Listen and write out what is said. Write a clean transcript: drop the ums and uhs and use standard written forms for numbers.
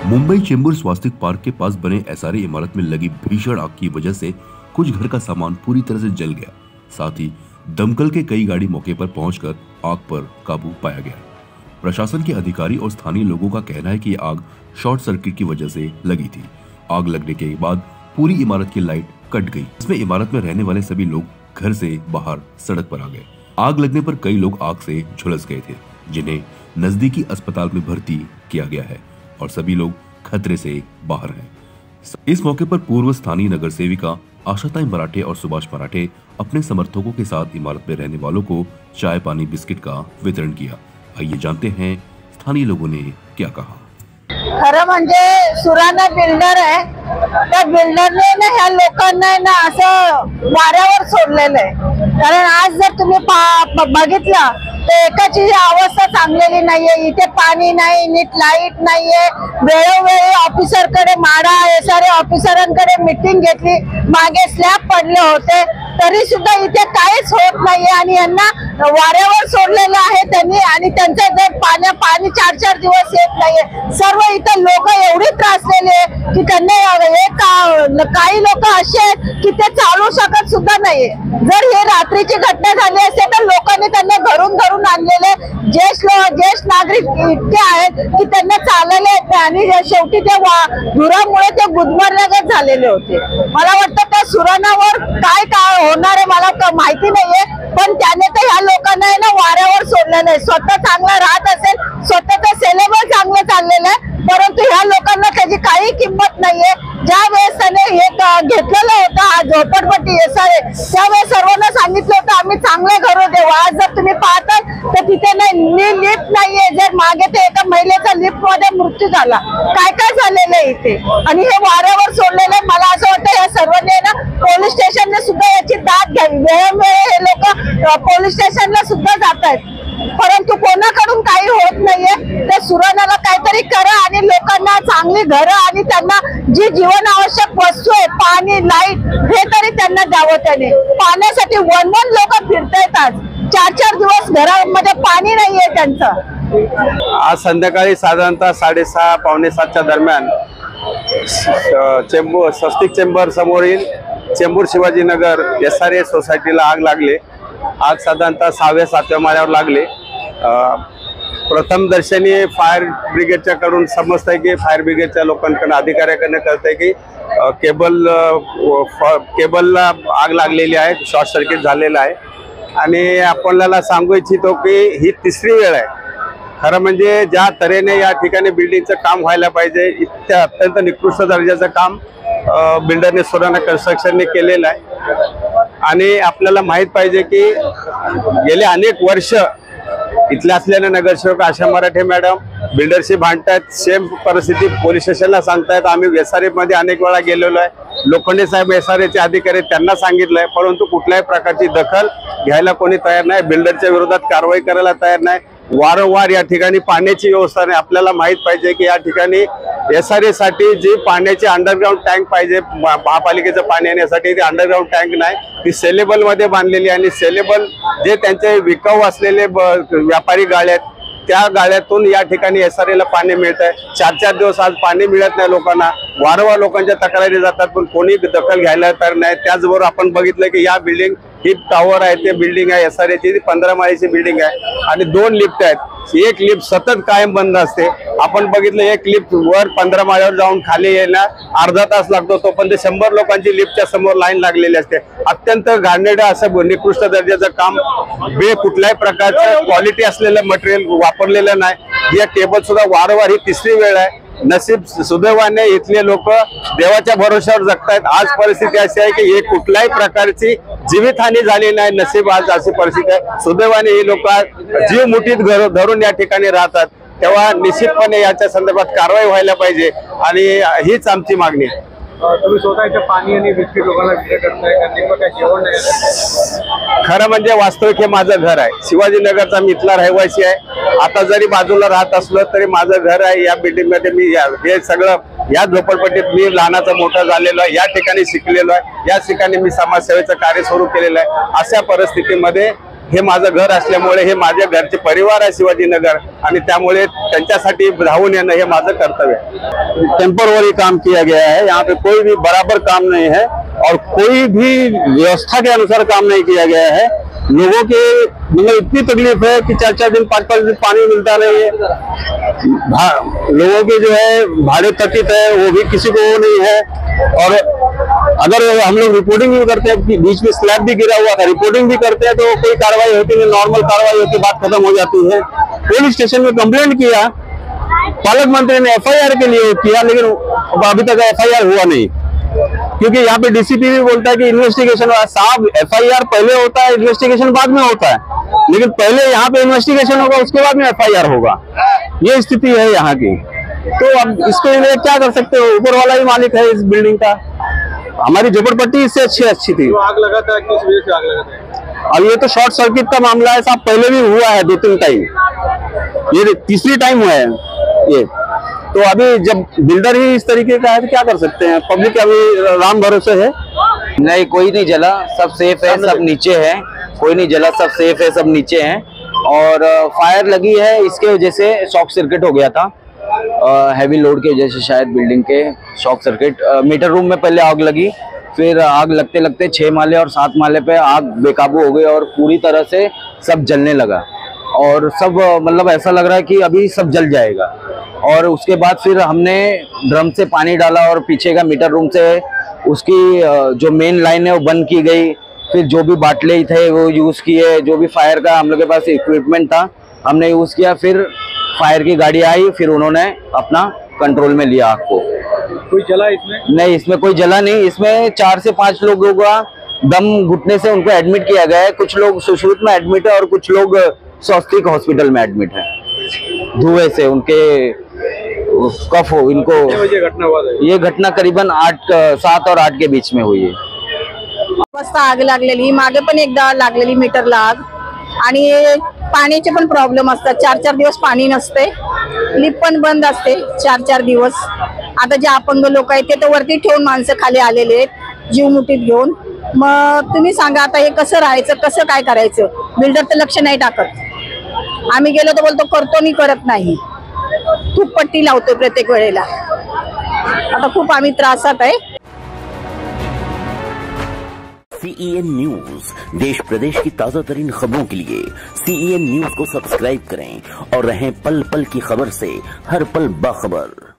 मुंबई चेंबूर स्वास्तिक park के pass बने SRA इमारत में लगी भीषण आग की वजह से कुछ घर का सामान पूरी तरह से जल गया। साथ ही दमकल के कई गाड़ी मौके पर पहुंचकर आग पर काबू पाया गया। प्रशासन के अधिकारी और स्थानीय लोगों का कहना है कि यह आग शॉर्ट सर्किट की वजह से लगी थी। आग लगने के बाद पूरी इमारत की लाइट कट गई। इसमें इमारत में रहने वाले सभी लोग घर से बाहर सड़क पर आ गए। आग लगने पर कई लोग आग से झुलस गए थे, जिन्हें नजदीकी अस्पताल में भर्ती किया गया है और सभी लोग खतरे से बाहर हैं। इस मौके पर पूर्व स्थानीय नगर सेविका आशाताई मराठे और सुभाष मराठे अपने समर्थकों के साथ इमारत में रहने वालों को चाय पानी बिस्किट का वितरण किया। आइए जानते हैं स्थानीय लोगों ने क्या कहा। खरं म्हणजे सुराणा बिल्डर आहे, त्या बिल्डरने ना ह्या लोकांना ना असं वाऱ्यावर सोडलेलं आहे। कारण आज जर तुम्ही बघितलं तर एकाची अवस्था चांगलेली नाहीये। इथे पाणी नाही, नीट लाईट नाहीये। वेळोवेळी ऑफिसरकडे माडा एसआरए ऑफिसरांकडे मीटिंग घेतली, मागे स्लॅब पडले होते, तरी सुद्धा इथे काहीच होत नाहीये आणि यांना वाऱ्यावर सोडलेलं आहे त्यांनी। आणि त्यांचं जर पाणी 4-4 दिवस येत नाहीये। सर्व इथे लोक एवढी त्रासलेले की त्यांना काही लोक असे आहेत की ते चालू शकत सुद्धा नाहीये। जर हे रात्रीची घटना झाली असेल तर लोकांनी त्यांना घरून आणलेले ज्येष्ठ नागरिक इतके आहेत की त्यांना चालले आणि शेवटी त्या धुरामुळे ते गुदमरल्यागत झालेले होते। मला वाटतं त्या सुराणावर काय होणार आहे मला माहिती नाहीये, पण त्याने तर ह्या लोकांना ना वाऱ्यावर सोडलेलं आहे। स्वतः चांगला राहत असेल, स्वतःचं सिलेबस चांगलं चाललेलं आहे, परंतु ह्या लोकांना त्याची काही किंमत नाहीये। ज्या वेळेस त्याने हे घेतलेलं होतं हा झोपडपट्टी एसआरए, त्यावेळेस सर्वांना सांगितलं होतं आम्ही चांगले घर देऊ। आज जर तुम्ही पाहता तर तिथे नाही लिफ्ट नाहीये। जर मागे ते एका महिलेचा लिफ्ट मध्ये मृत्यू झाला, काय झालेलं आहे इथे आणि हे वाऱ्यावर सोडलेलं आहे। मला असं वाटतं या सर्वांनी ना पोलीस स्टेशनने सुद्धा याची दाद घ्यावी। वेळोवेळी हे लोक पोलीस स्टेशनला सुद्धा जात आहेत, परंतु कोणाकडून काही होत नाहीये। त्या सुराणाला काहीतरी करा आणि लोकांना चांगली घरं आणि त्यांना जी जीवन आवश्यक वस्तू आहे पाणी लाईट हे तरी त्यांना द्यावं। त्याने पाण्यासाठी वन लोक फिरतायत, आज 4-4 दिवस घरामध्ये पाणी नाहीये त्यांचं। आज संध्याकाळी साधारणतः 6:30 पावणे 7च्या दरम्यान चेंबूर स्वस्तिक चेंबर समोरील चेंबूर शिवाजीनगर एसआरए सोसायटीला आग लागली। आग साधारणतः 6व्या-7व्या माळ्यावर लागले। प्रथम दर्शनी फायर ब्रिगेडच्या कडून समजतंय की फायर ब्रिगेडच्या लोकांकडून अधिकाऱ्याकडून कळतंय की केबलला आग लागलेली आहे, शॉर्ट सर्किट झालेला आहे। आणि आपल्याला सांगू इच्छितो की ही तिसरी वेळ आहे। खरं म्हणजे ज्या तऱ्हेने या ठिकाणी बिल्डिंगचं काम व्हायला पाहिजे इतक्या अत्यंत निकृष्ट दर्जाचं काम बिल्डरने सुराणा कन्स्ट्रक्शनने केलेलं आहे। आणि आपल्याला माहित पाहिजे की गेले अनेक वर्ष इथले असलेले नगरसेवक आशा मराठे मॅडम बिल्डरशी भांडतायत। सेम परिस्थिती पोलीस स्टेशनला सांगतायत। आम्ही एसआरए मध्ये अनेक वेळा गेलेलो आहे। लोखंडे साहेब एसआरएचे अधिकारी त्यांना सांगितलंय, परंतु कुठल्याही प्रकारची दखल घ्यायला कोणी तयार नाही, बिल्डरच्या विरोधात कारवाई करायला तयार नाही। वारंवार या ठिकाणी पाण्याची व्यवस्था नाही। आपल्याला माहित पाहिजे की या ठिकाणी एसआरए साठी जी पाण्याची अंडरग्राउंड टँक पाहिजे, महापालिकेचं पाणी येण्यासाठी ती अंडरग्राउंड टँक नाही, ती सेलेबल मध्ये बांधलेली आणि सेलेबल जे त्यांचे विकाऊ असलेले व्यापारी गाळे आहेत त्या गाळ्यातून या ठिकाणी एसआरएला पाणी मिळत आहे। 4-4 दिवस आज पाणी मिळत नाही लोकांना। वारंवार लोकांच्या तक्रारी जातात पण कोणी दखल घ्यायला तयार नाही। त्याचबरोबर आपण बघितलं की या बिल्डिंग ही टावर आहे, ते बिल्डिंग आहे एसआरएची 15 माळीची बिल्डिंग आहे आणि 2 लिफ्ट आहेत। एक लिफ्ट सतत कायम बंद असते। आपण बघितलं एक लिफ्ट वर 15 माळ्यावर जाऊन खाली यायला अर्धा तास लागतो, तोपर्यंत 100 लोकांची लिफ्टच्या समोर लाईन लागलेली असते। अत्यंत घाणेरडं असं निकृष्ट दर्जाचं काम, कुठल्याही प्रकारचं क्वालिटी असलेलं मटेरियल वापरलेलं नाही। या केबल सुद्धा वारंवार ही तिसरी वेळ आहे। नसीब सुदैवाने इथले लोक देवाच्या भरोश्यावर जगतायत। आज परिस्थिती अशी आहे की हे कुठल्याही प्रकारची जीवितहानी झाली नाही। नसीब आज अशी परिस्थिती आहे। सुदैवाने ही लोक जीव मुठीत धरून या ठिकाणी राहतात, तेव्हा निश्चितपणे याच्या संदर्भात कारवाई व्हायला पाहिजे आणि हीच आमची मागणी आहे। तुम्ही स्वतःच्या पाणी आणि बिस्किट लोकांना वितरण करताय का? नेमकं काय जेवण नाही? खरं म्हणजे वास्तविक हे माझं घर आहे। शिवाजीनगरचा मी इथला रहिवासी आहे। आता जरी बाजूला राहत असलो तरी माझं घर आहे। या बिल्डिंग मध्ये मी हे सगळं या झोपडपट्टीत मी लहानाचा मोठा झालेलो आहे, या ठिकाणी शिकलेलो आहे, या ठिकाणी मी समाजसेवेचं कार्य सुरू केलेलं आहे। अशा परिस्थितीमध्ये हे माझं घर असल्यामुळे हे माझ्या घरचे परिवार आहे शिवाजीनगर, आणि त्यामुळे त्यांच्यासाठी धावून येणं हे माझं कर्तव्य आहे। टेम्पररी काम किया गया है, यहाँ पे कोई भी बराबर काम नहीं है और कोई भी व्यवस्था के अनुसार काम नहीं किया गया है। लोगों के मतलब इतनी तकलीफ है कि 4-4 दिन 5-5 दिन पानी मिलता नहीं है। लोगों के जो है भाड़े थकित है, वो भी किसी को वो नहीं है। और अगर हम लोग रिपोर्टिंग भी करते हैं कि बीच में स्लैब भी गिरा हुआ था, रिपोर्टिंग भी करते हैं तो कोई कार्रवाई होती नहीं, नॉर्मल कार्रवाई होती, बात खत्म हो जाती है। पुलिस स्टेशन में कंप्लेंट किया, पालक मंत्री ने FIR के लिए किया, लेकिन अभी तक FIR हुआ नहीं, क्योंकि यहाँ पे DCP भी बोलता है कि इन्वेस्टिगेशन साहब FIR पहले होता है, इन्वेस्टिगेशन बाद में होता है, लेकिन पहले यहाँ पे इन्वेस्टिगेशन होगा, उसके बाद में FIR होगा। ये स्थिति है यहाँ की। तो अब इसके लिए क्या कर सकते हो, ऊपर वाला ही मालिक है इस बिल्डिंग का। हमारी झोपड़पट्टी इससे अच्छी थी। तो आग लगा था, किस वजह से आग लगा था? अब ये तो शॉर्ट सर्किट का मामला है साहब, पहले भी हुआ है 2-3 टाइम, ये तीसरी टाइम हुआ है ये। तो अभी जब बिल्डर ही इस तरीके का है तो क्या कर सकते हैं, पब्लिक अभी राम भरोसे है। नहीं, कोई नहीं जला, सब सेफ है, सब नीचे है, कोई नहीं जला, सब सेफ है, सब नीचे हैं। और फायर लगी है, इसके वजह से शॉर्ट सर्किट हो गया था, हैवी लोड के वजह से शायद बिल्डिंग के शॉर्ट सर्किट। मीटर रूम में पहले आग लगी, फिर आग लगते लगते 6 माले और 7 माले पे आग बेकाबू हो गई और पूरी तरह से सब जलने लगा, और सब मतलब ऐसा लग रहा है कि अभी सब जल जाएगा। और उसके बाद फिर हमने ड्रम से पानी डाला और पीछे का मीटर रूम से उसकी जो मेन लाइन है वो बंद की गई। फिर जो भी बाटले थे वो यूज़ किए, जो भी फायर का हम लोग के पास इक्विपमेंट था हमने यूज़ किया। फिर फायर की गाड़ी आई, फिर उन्होंने अपना कंट्रोल में लिया आग को। कोई जला इसमें? नहीं, इसमें कोई जला नहीं। इसमें 4 से 5 लोगों का दम घुटने से उनको एडमिट किया गया है। कुछ लोग सुश्रुत में एडमिट है और कुछ लोग स्वस्तिक हॉस्पिटल में एडमिट है। धुएं से उनके कफ हो इनको। घटना हुआ था? ये घटना करीबन 7 और 8 के बीच में हुई है। वाजता आग लागलेली, मागे पण एकदा लागलेली मीटरला आग, आणि पाण्याचे पण प्रॉब्लेम असतात। 4-4 दिवस पाणी नसते, लिफ्ट पण बंद असते 4-4 दिवस। आता जे अपंग लोक आहेत ते तर वरती ठेवून माणसं खाली आलेले आहेत जीव मुठीत घेऊन। मग तुम्ही सांगा आता हे कसं राहायचं, कसं काय करायचं? बिल्डर तर लक्ष नाही टाकत। आम्ही गेलो तर बोलतो करतो नाही, करत नाही, खूप पट्टी लावतो प्रत्येक वेळेला। आता खूप आम्ही त्रासात आहे। CEN न्यूज, देश प्रदेश की ताजा तरीन खबरों के लिए CEN न्यूज को सब्सक्राइब करें और रहें पल पल की खबर से हर पल बाखबर।